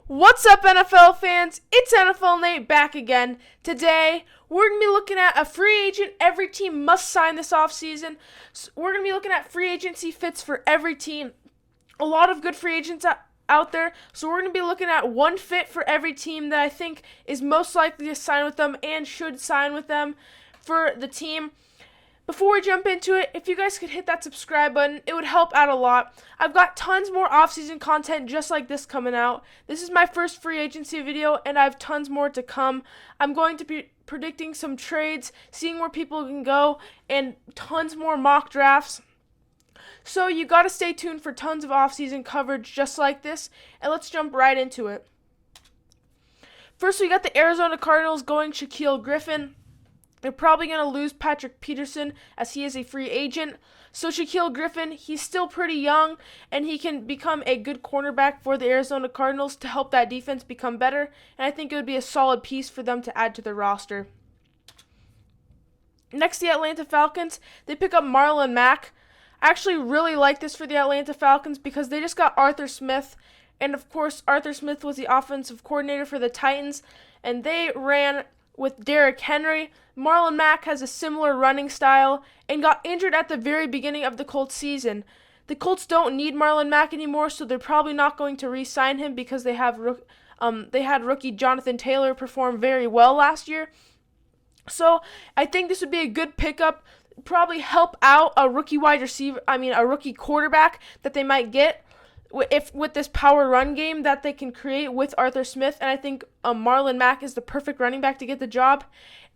What's up, NFL fans? It's NFL Nate back again. Today, we're going to be looking at a free agent every team must sign this offseason. So we're going to be looking at free agency fits for every team. A lot of good free agents out there. So we're going to be looking at one fit for every team that I think is most likely to sign with them and should sign with them for the team. Before we jump into it, if you guys could hit that subscribe button, it would help out a lot. I've got tons more offseason content just like this coming out. This is my first free agency video, and I have tons more to come. I'm going to be predicting some trades, seeing where people can go, and tons more mock drafts. So you got to stay tuned for tons of offseason coverage just like this, and let's jump right into it. First, we got the Arizona Cardinals going Shaquille Griffin. They're probably going to lose Patrick Peterson as he is a free agent. So Shaquille Griffin, he's still pretty young, and he can become a good cornerback for the Arizona Cardinals to help that defense become better. And I think it would be a solid piece for them to add to their roster. Next, the Atlanta Falcons. They pick up Marlon Mack. I actually really like this for the Atlanta Falcons because they just got Arthur Smith. And, of course, Arthur Smith was the offensive coordinator for the Titans, and they ran with Derrick Henry. Marlon Mack has a similar running style and got injured at the very beginning of the Colts season. The Colts don't need Marlon Mack anymore, so they're probably not going to re-sign him because they had rookie Jonathan Taylor perform very well last year. So I think this would be a good pickup, probably help out a rookie quarterback that they might get with this power run game that they can create with Arthur Smith. And I think Marlon Mack is the perfect running back to get the job.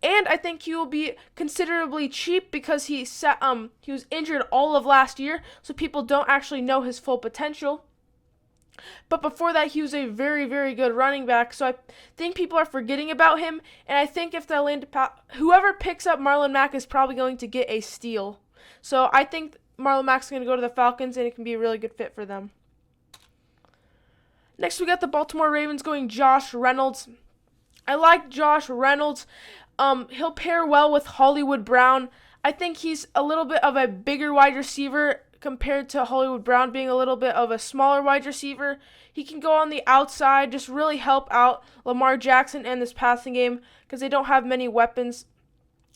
And I think he will be considerably cheap because he was injured all of last year, so people don't actually know his full potential. But before that, he was a very, very good running back, so I think people are forgetting about him. And I think if whoever picks up Marlon Mack is probably going to get a steal. So I think Marlon Mack's going to go to the Falcons, and it can be a really good fit for them. Next, we got the Baltimore Ravens going Josh Reynolds. I like Josh Reynolds. He'll pair well with Hollywood Brown. I think he's a little bit of a bigger wide receiver compared to Hollywood Brown being a little bit of a smaller wide receiver. He can go on the outside, just really help out Lamar Jackson and this passing game because they don't have many weapons.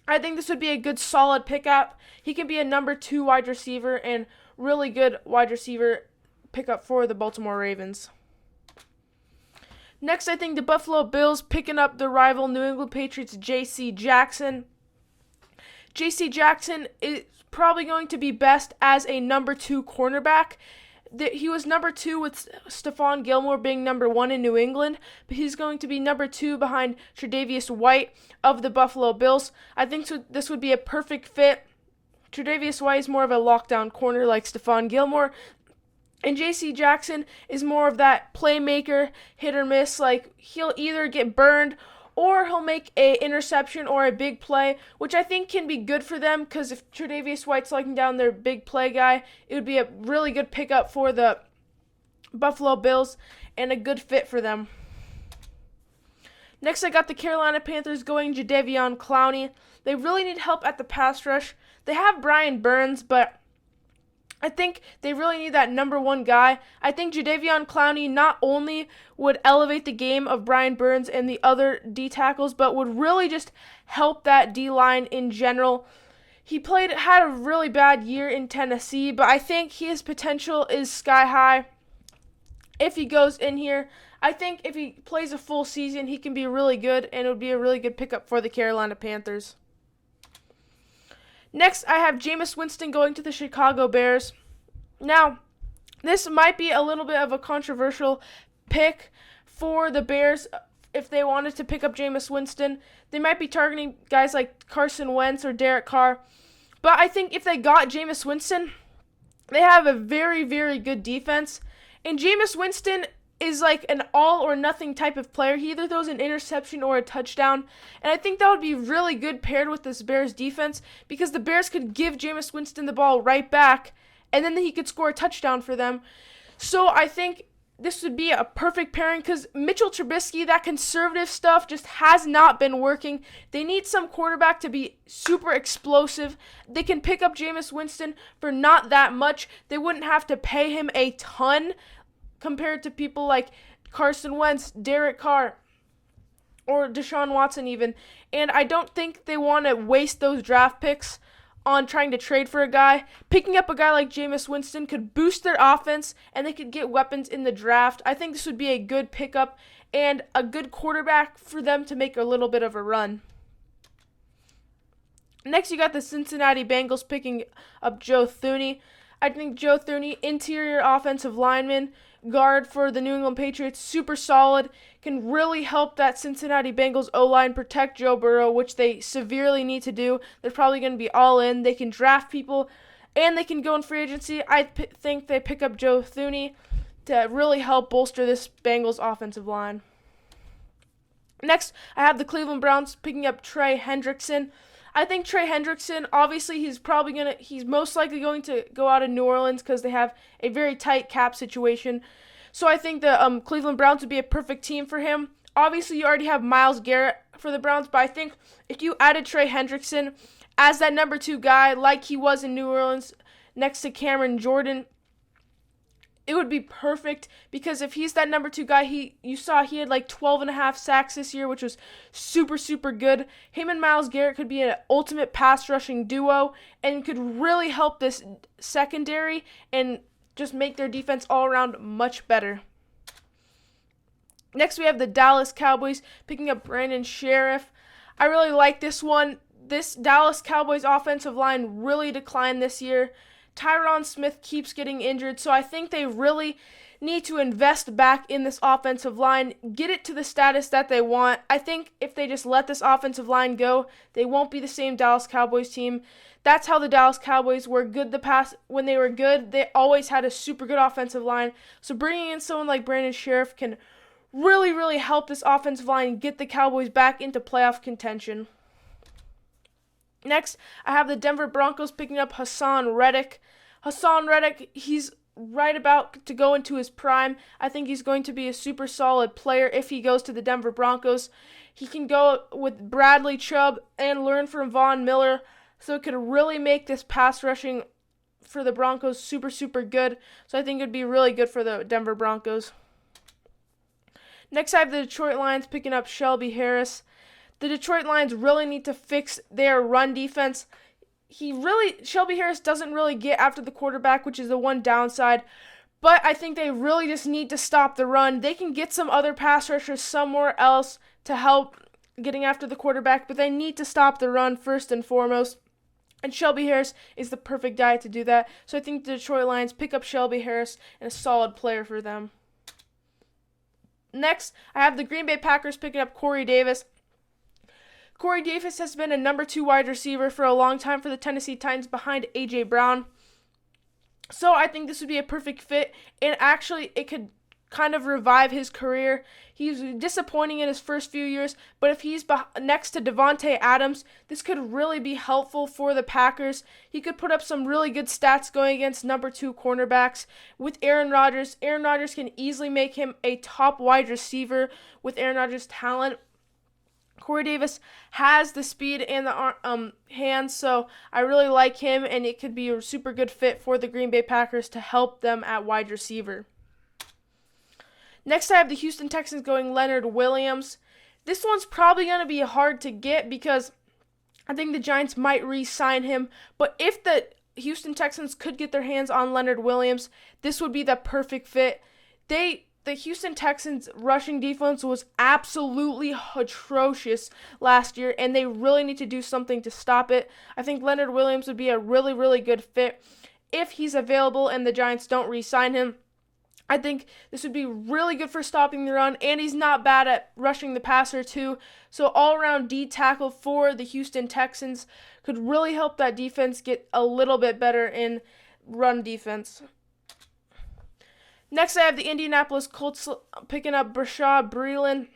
I think this would be a good solid pickup. He can be a number 2 wide receiver and really good wide receiver pickup for the Baltimore Ravens. Next, I think the Buffalo Bills picking up the rival New England Patriots J.C. Jackson. J.C. Jackson is probably going to be best as a number 2 cornerback. He was number 2 with Stephon Gilmore being number 1 in New England, but he's going to be number 2 behind Tre'Davious White of the Buffalo Bills. I think this would be a perfect fit. Tre'Davious White is more of a lockdown corner like Stephon Gilmore, and J.C. Jackson is more of that playmaker, hit or miss. Like, he'll either get burned or he'll make an interception or a big play, which I think can be good for them because if Tre'Davious White's locking down their big play guy, it would be a really good pickup for the Buffalo Bills and a good fit for them. Next, I got the Carolina Panthers going Jadeveon Clowney. They really need help at the pass rush. They have Brian Burns, but I think they really need that number 1 guy. I think Jadeveon Clowney not only would elevate the game of Brian Burns and the other D tackles, but would really just help that D-line in general. He had a really bad year in Tennessee, but I think his potential is sky high if he goes in here. I think if he plays a full season, he can be really good, and it would be a really good pickup for the Carolina Panthers. Next, I have Jameis Winston going to the Chicago Bears. Now, this might be a little bit of a controversial pick for the Bears if they wanted to pick up Jameis Winston. They might be targeting guys like Carson Wentz or Derek Carr. But I think if they got Jameis Winston, they have a very, very good defense. And Jameis Winston is like an all-or-nothing type of player. He either throws an interception or a touchdown. And I think that would be really good paired with this Bears defense because the Bears could give Jameis Winston the ball right back, and then he could score a touchdown for them. So I think this would be a perfect pairing because Mitchell Trubisky, that conservative stuff just has not been working. They need some quarterback to be super explosive. They can pick up Jameis Winston for not that much. They wouldn't have to pay him a ton compared to people like Carson Wentz, Derek Carr, or Deshaun Watson even. And I don't think they want to waste those draft picks on trying to trade for a guy. Picking up a guy like Jameis Winston could boost their offense, and they could get weapons in the draft. I think this would be a good pickup and a good quarterback for them to make a little bit of a run. Next, you got the Cincinnati Bengals picking up Joe Thuney. I think Joe Thuney, interior offensive lineman, guard for the New England Patriots, super solid, can really help that Cincinnati Bengals O-line protect Joe Burrow, which they severely need to do. They're probably going to be all in. They can draft people, and they can go in free agency. I think they pick up Joe Thuney to really help bolster this Bengals offensive line. Next, I have the Cleveland Browns picking up Trey Hendrickson. I think Trey Hendrickson, obviously he's most likely going to go out of New Orleans because they have a very tight cap situation. So I think the Cleveland Browns would be a perfect team for him. Obviously, you already have Myles Garrett for the Browns, but I think if you added Trey Hendrickson as that number 2 guy like he was in New Orleans next to Cameron Jordan, it would be perfect because if he's that number 2 guy, you saw he had like 12.5 sacks this year, which was super, super good. Him and Myles Garrett could be an ultimate pass rushing duo and could really help this secondary and just make their defense all around much better. Next, we have the Dallas Cowboys picking up Brandon Sheriff. I really like this one. This Dallas Cowboys offensive line really declined this year. Tyron Smith keeps getting injured, so I think they really need to invest back in this offensive line, get it to the status that they want. I think if they just let this offensive line go, they won't be the same Dallas Cowboys team. That's how the Dallas Cowboys were good when they were good. They always had a super good offensive line. So bringing in someone like Brandon Sheriff can really, really help this offensive line and get the Cowboys back into playoff contention. Next, I have the Denver Broncos picking up Hassan Reddick. Hassan Reddick, he's right about to go into his prime. I think he's going to be a super solid player if he goes to the Denver Broncos. He can go with Bradley Chubb and learn from Von Miller, so it could really make this pass rushing for the Broncos super, super good. So I think it would be really good for the Denver Broncos. Next, I have the Detroit Lions picking up Shelby Harris. The Detroit Lions really need to fix their run defense. Shelby Harris doesn't really get after the quarterback, which is the one downside. But I think they really just need to stop the run. They can get some other pass rushers somewhere else to help getting after the quarterback, but they need to stop the run first and foremost. And Shelby Harris is the perfect guy to do that. So I think the Detroit Lions pick up Shelby Harris and a solid player for them. Next, I have the Green Bay Packers picking up Corey Davis. Corey Davis has been a number 2 wide receiver for a long time for the Tennessee Titans behind A.J. Brown. So I think this would be a perfect fit, and actually it could kind of revive his career. He's disappointing in his first few years, but if he's next to Devontae Adams, this could really be helpful for the Packers. He could put up some really good stats going against number 2 cornerbacks. With Aaron Rodgers can easily make him a top wide receiver with Aaron Rodgers' talent. Corey Davis has the speed and the hands, so I really like him, and it could be a super good fit for the Green Bay Packers to help them at wide receiver. Next, I have the Houston Texans going Leonard Williams. This one's probably going to be hard to get because I think the Giants might re-sign him, but if the Houston Texans could get their hands on Leonard Williams, this would be the perfect fit. The Houston Texans' rushing defense was absolutely atrocious last year, and they really need to do something to stop it. I think Leonard Williams would be a really, really good fit if he's available and the Giants don't re-sign him. I think this would be really good for stopping the run, and he's not bad at rushing the passer too. So all-around D tackle for the Houston Texans could really help that defense get a little bit better in run defense. Next, I have the Indianapolis Colts picking up Rashad Breeland.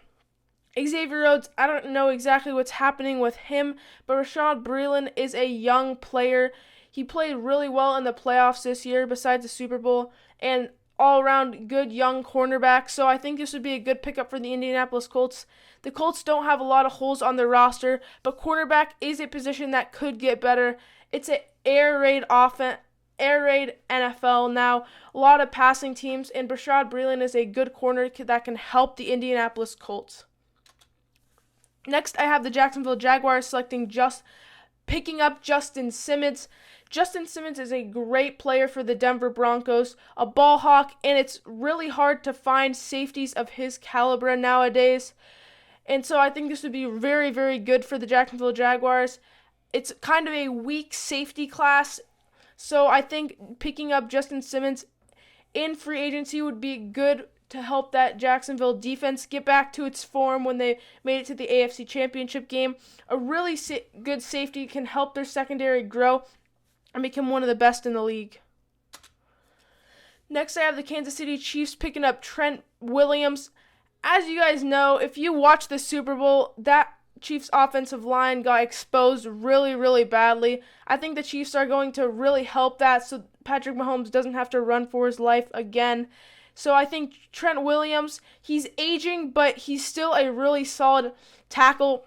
Xavier Rhodes, I don't know exactly what's happening with him, but Rashad Breeland is a young player. He played really well in the playoffs this year besides the Super Bowl, and all-around good young cornerback, so I think this would be a good pickup for the Indianapolis Colts. The Colts don't have a lot of holes on their roster, but cornerback is a position that could get better. It's an air raid offense, air raid NFL now. A lot of passing teams, and Bashaud Breeland is a good corner that can help the Indianapolis Colts. Next, I have the Jacksonville Jaguars picking up Justin Simmons. Justin Simmons is a great player for the Denver Broncos, a ball hawk, and it's really hard to find safeties of his caliber nowadays. And so I think this would be very, very good for the Jacksonville Jaguars. It's kind of a weak safety class, so I think picking up Justin Simmons in free agency would be good to help that Jacksonville defense get back to its form when they made it to the AFC Championship game. A really good safety can help their secondary grow and become one of the best in the league. Next, I have the Kansas City Chiefs picking up Trent Williams. As you guys know, if you watch the Super Bowl, that Chiefs offensive line got exposed really, really badly. I think the Chiefs are going to really help that so Patrick Mahomes doesn't have to run for his life again. So I think Trent Williams, he's aging, but he's still a really solid tackle.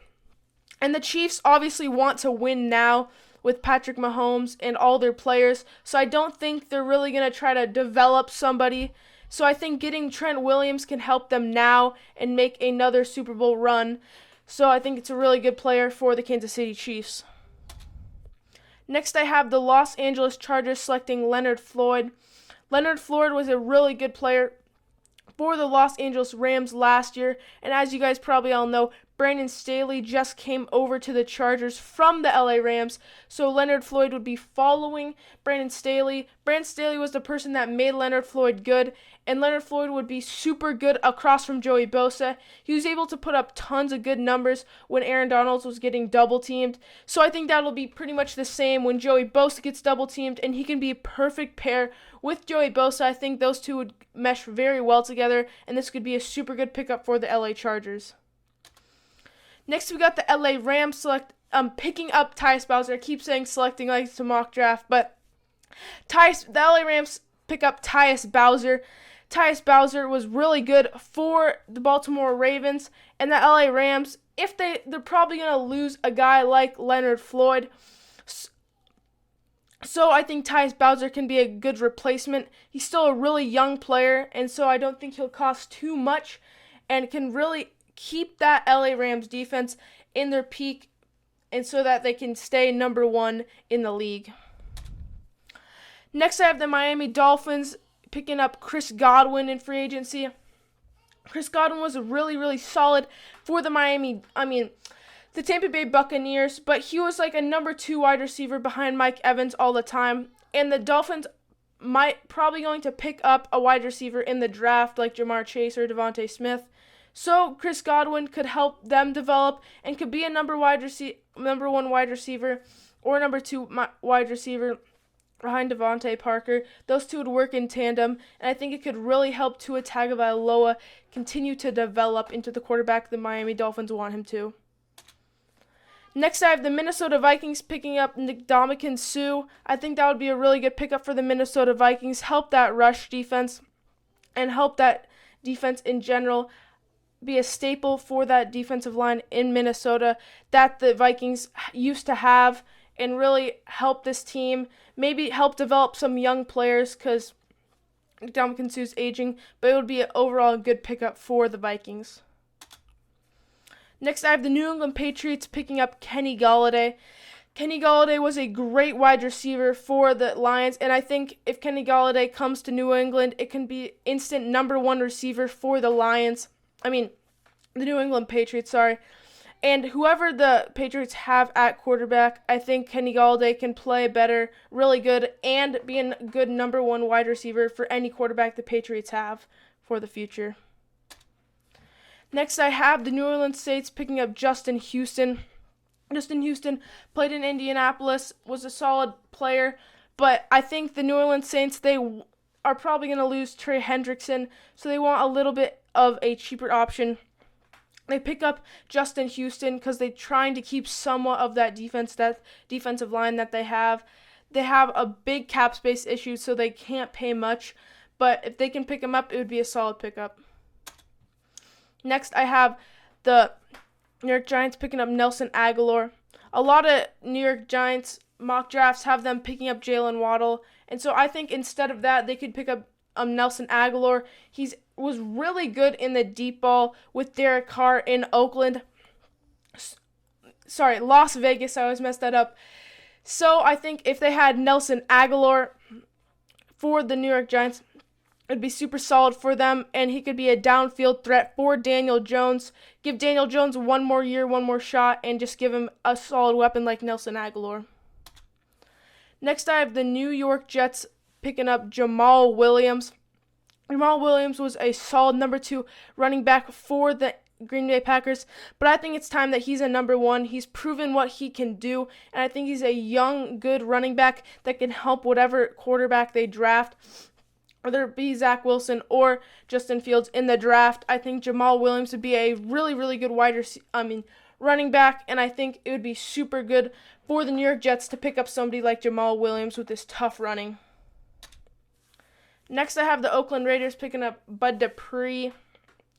And the Chiefs obviously want to win now with Patrick Mahomes and all their players. So I don't think they're really going to try to develop somebody. So I think getting Trent Williams can help them now and make another Super Bowl run. So I think it's a really good player for the Kansas City Chiefs. Next, I have the Los Angeles Chargers selecting Leonard Floyd. Leonard Floyd was a really good player for the Los Angeles Rams last year. And as you guys probably all know, Brandon Staley just came over to the Chargers from the LA Rams. So Leonard Floyd would be following Brandon Staley. Brandon Staley was the person that made Leonard Floyd good. And Leonard Floyd would be super good across from Joey Bosa. He was able to put up tons of good numbers when Aaron Donald was getting double-teamed. So I think that'll be pretty much the same when Joey Bosa gets double-teamed, and he can be a perfect pair with Joey Bosa. I think those two would mesh very well together, and this could be a super good pickup for the LA Chargers. Next, we got the LA Rams picking up Tyus Bowser. I keep saying selecting like it's a mock draft, but the LA Rams pick up Tyus Bowser. Tyus Bowser was really good for the Baltimore Ravens, and the LA Rams, they're probably going to lose a guy like Leonard Floyd. So I think Tyus Bowser can be a good replacement. He's still a really young player, and so I don't think he'll cost too much and can really keep that LA Rams defense in their peak and so that they can stay number one in the league. Next, I have the Miami Dolphins picking up Chris Godwin in free agency. Chris Godwin was really, really solid for the Tampa Bay Buccaneers, but he was like a number 2 wide receiver behind Mike Evans all the time. And the Dolphins probably going to pick up a wide receiver in the draft like Jamar Chase or Devontae Smith. So Chris Godwin could help them develop and could be a number 1 wide receiver or number 2 wide receiver behind Devontae Parker. Those two would work in tandem, and I think it could really help Tua Tagovailoa continue to develop into the quarterback the Miami Dolphins want him to. Next, I have the Minnesota Vikings picking up Ndamukong Suh. I think that would be a really good pickup for the Minnesota Vikings, help that rush defense, and help that defense in general be a staple for that defensive line in Minnesota that the Vikings used to have, and really help this team, maybe help develop some young players because Ndamukong Suh's aging, but it would be an overall good pickup for the Vikings. Next, I have the New England Patriots picking up Kenny Golladay. Kenny Golladay was a great wide receiver for the Lions, and I think if Kenny Golladay comes to New England, it can be instant number 1 receiver for the the New England Patriots, And whoever the Patriots have at quarterback, I think Kenny Golladay can play better, really good, and be a good number 1 wide receiver for any quarterback the Patriots have for the future. Next, I have the New Orleans Saints picking up Justin Houston. Justin Houston played in Indianapolis, was a solid player, but I think the New Orleans Saints, they are probably going to lose Trey Hendrickson, so they want a little bit of a cheaper option. They pick up Justin Houston because they're trying to keep somewhat of that defensive line that they have. They have a big cap space issue, so they can't pay much, but if they can pick him up, it would be a solid pickup. Next, I have the New York Giants picking up Nelson Aguilar. A lot of New York Giants mock drafts have them picking up Jalen Waddle. And so I think instead of that, they could pick up Nelson Aguilar. Was really good in the deep ball with Derek Carr in Oakland. Sorry, Las Vegas. I always messed that up. So I think if they had Nelson Aguilar for the New York Giants, it'd be super solid for them, and he could be a downfield threat for Daniel Jones. Give Daniel Jones one more year, one more shot, and just give him a solid weapon like Nelson Aguilar. Next, I have the New York Jets picking up Jamal Williams. Jamal Williams was a solid number 2 running back for the Green Bay Packers, but I think it's time that he's a number 1. He's proven what he can do, and I think he's a young, good running back that can help whatever quarterback they draft, whether it be Zach Wilson or Justin Fields in the draft. I think Jamal Williams would be a really, really good running back, and I think it would be super good for the New York Jets to pick up somebody like Jamal Williams with his tough running. Next, I have the Oakland Raiders picking up Bud Dupree.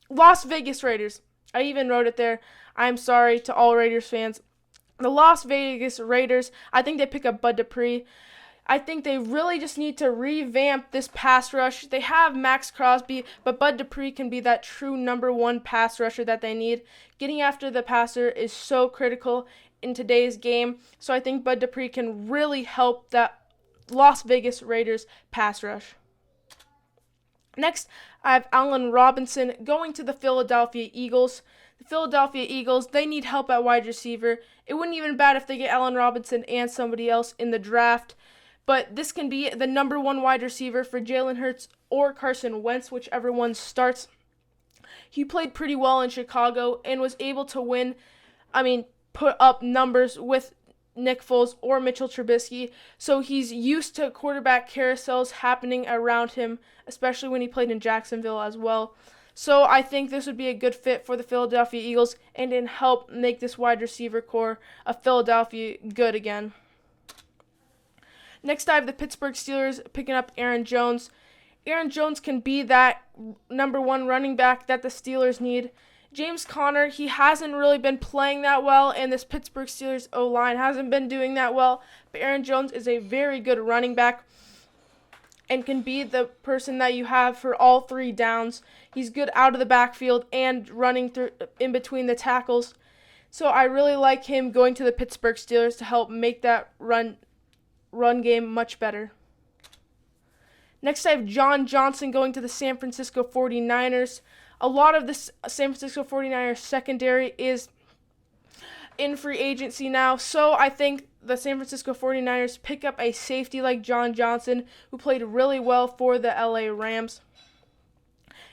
Las Vegas Raiders. I even wrote it there. I'm sorry to all Raiders fans. The Las Vegas Raiders, I think they pick up Bud Dupree. I think they really just need to revamp this pass rush. They have Max Crosby, but Bud Dupree can be that true number 1 pass rusher that they need. Getting after the passer is so critical in today's game, so I think Bud Dupree can really help that Las Vegas Raiders pass rush. Next, I have Allen Robinson going to the Philadelphia Eagles. The Philadelphia Eagles, they need help at wide receiver. It wouldn't even be bad if they get Allen Robinson and somebody else in the draft. But this can be the number 1 wide receiver for Jalen Hurts or Carson Wentz, whichever one starts. He played pretty well in Chicago and was able to put up numbers with Nick Foles or Mitchell Trubisky. So he's used to quarterback carousels happening around him, especially when he played in Jacksonville as well. So I think this would be a good fit for the Philadelphia Eagles and can help make this wide receiver core of Philadelphia good again. Next, I have the Pittsburgh Steelers picking up Aaron Jones. Aaron Jones can be that number 1 running back that the Steelers need. James Conner, he hasn't really been playing that well, and this Pittsburgh Steelers O-line hasn't been doing that well. But Aaron Jones is a very good running back and can be the person that you have for all 3 downs. He's good out of the backfield and running through in between the tackles. So I really like him going to the Pittsburgh Steelers to help make that run game much better. Next, I have John Johnson going to the San Francisco 49ers. A lot of this San Francisco 49ers secondary is in free agency now, so I think the San Francisco 49ers pick up a safety like John Johnson, who played really well for the LA Rams.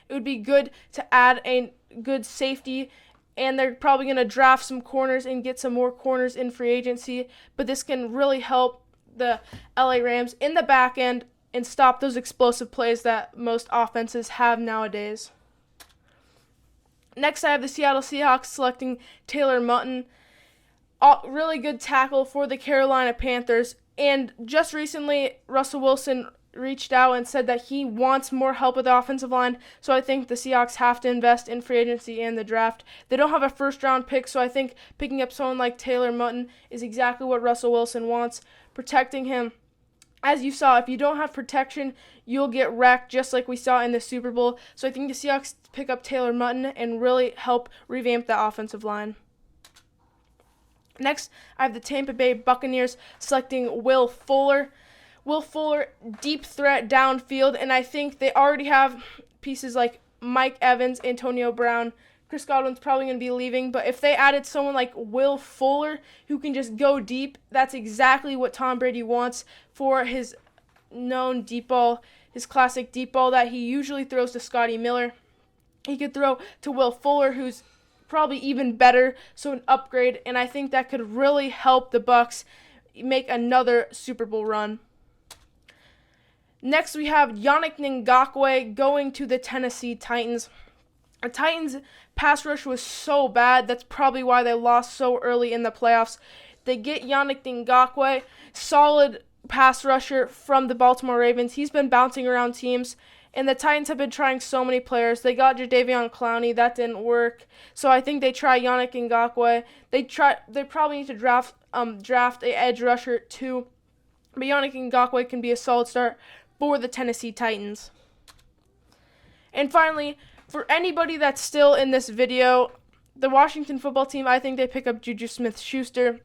It would be good to add a good safety, and they're probably going to draft some corners and get some more corners in free agency, but this can really help the LA Rams in the back end and stop those explosive plays that most offenses have nowadays. Next, I have the Seattle Seahawks selecting Taylor Moton, really good tackle for the Carolina Panthers. And just recently, Russell Wilson reached out and said that he wants more help with the offensive line, so I think the Seahawks have to invest in free agency and the draft. They don't have a first-round pick, so I think picking up someone like Taylor Moton is exactly what Russell Wilson wants, protecting him. As you saw, if you don't have protection, you'll get wrecked just like we saw in the Super Bowl. So I think the Seahawks pick up Taylor Moton and really help revamp the offensive line. Next, I have the Tampa Bay Buccaneers selecting Will Fuller. Will Fuller, deep threat downfield, and I think they already have pieces like Mike Evans, Antonio Brown. Chris Godwin's probably going to be leaving, but if they added someone like Will Fuller who can just go deep, that's exactly what Tom Brady wants for his known deep ball, his classic deep ball that he usually throws to Scotty Miller. He could throw to Will Fuller, who's probably even better, so an upgrade, and I think that could really help the Bucs make another Super Bowl run. Next, we have Yannick Ngata going to the Tennessee Titans. The Titans' pass rush was so bad, that's probably why they lost so early in the playoffs. They get Yannick Ngata, solid pass rusher from the Baltimore Ravens. He's been bouncing around teams, and the Titans have been trying so many players. They got Jadeveon Clowney, that didn't work. So I think they try Yannick Ngata. They probably need to draft an edge rusher too. but Yannick Ngata can be a solid start for the Tennessee Titans. And finally, for anybody that's still in this video, the Washington football team, I think they pick up Juju SmithSchuster.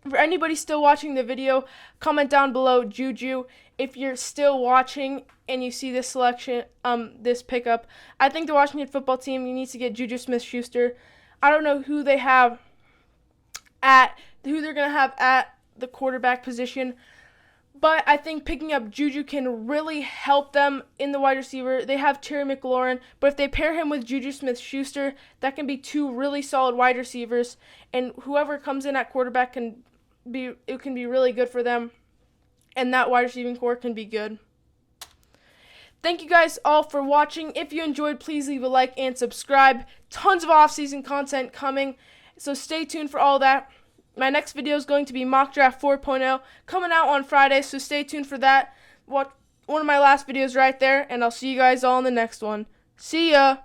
For anybody still watching the video, comment down below Juju if you're still watching and you see this selection, this pickup. I think the Washington football team, you need to get Juju SmithSchuster. I don't know who they're gonna have at the quarterback position, but I think picking up Juju can really help them in the wide receiver. They have Terry McLaurin, but if they pair him with Juju SmithSchuster, that can be two really solid wide receivers, and whoever comes in at quarterback can be really good for them, and that wide receiving core can be good. Thank you guys all for watching. If you enjoyed, please leave a like and subscribe. Tons of off-season content coming, so stay tuned for all that. My next video is going to be Mock Draft 4.0 coming out on Friday, so stay tuned for that. Watch one of my last videos right there, and I'll see you guys all in the next one. See ya!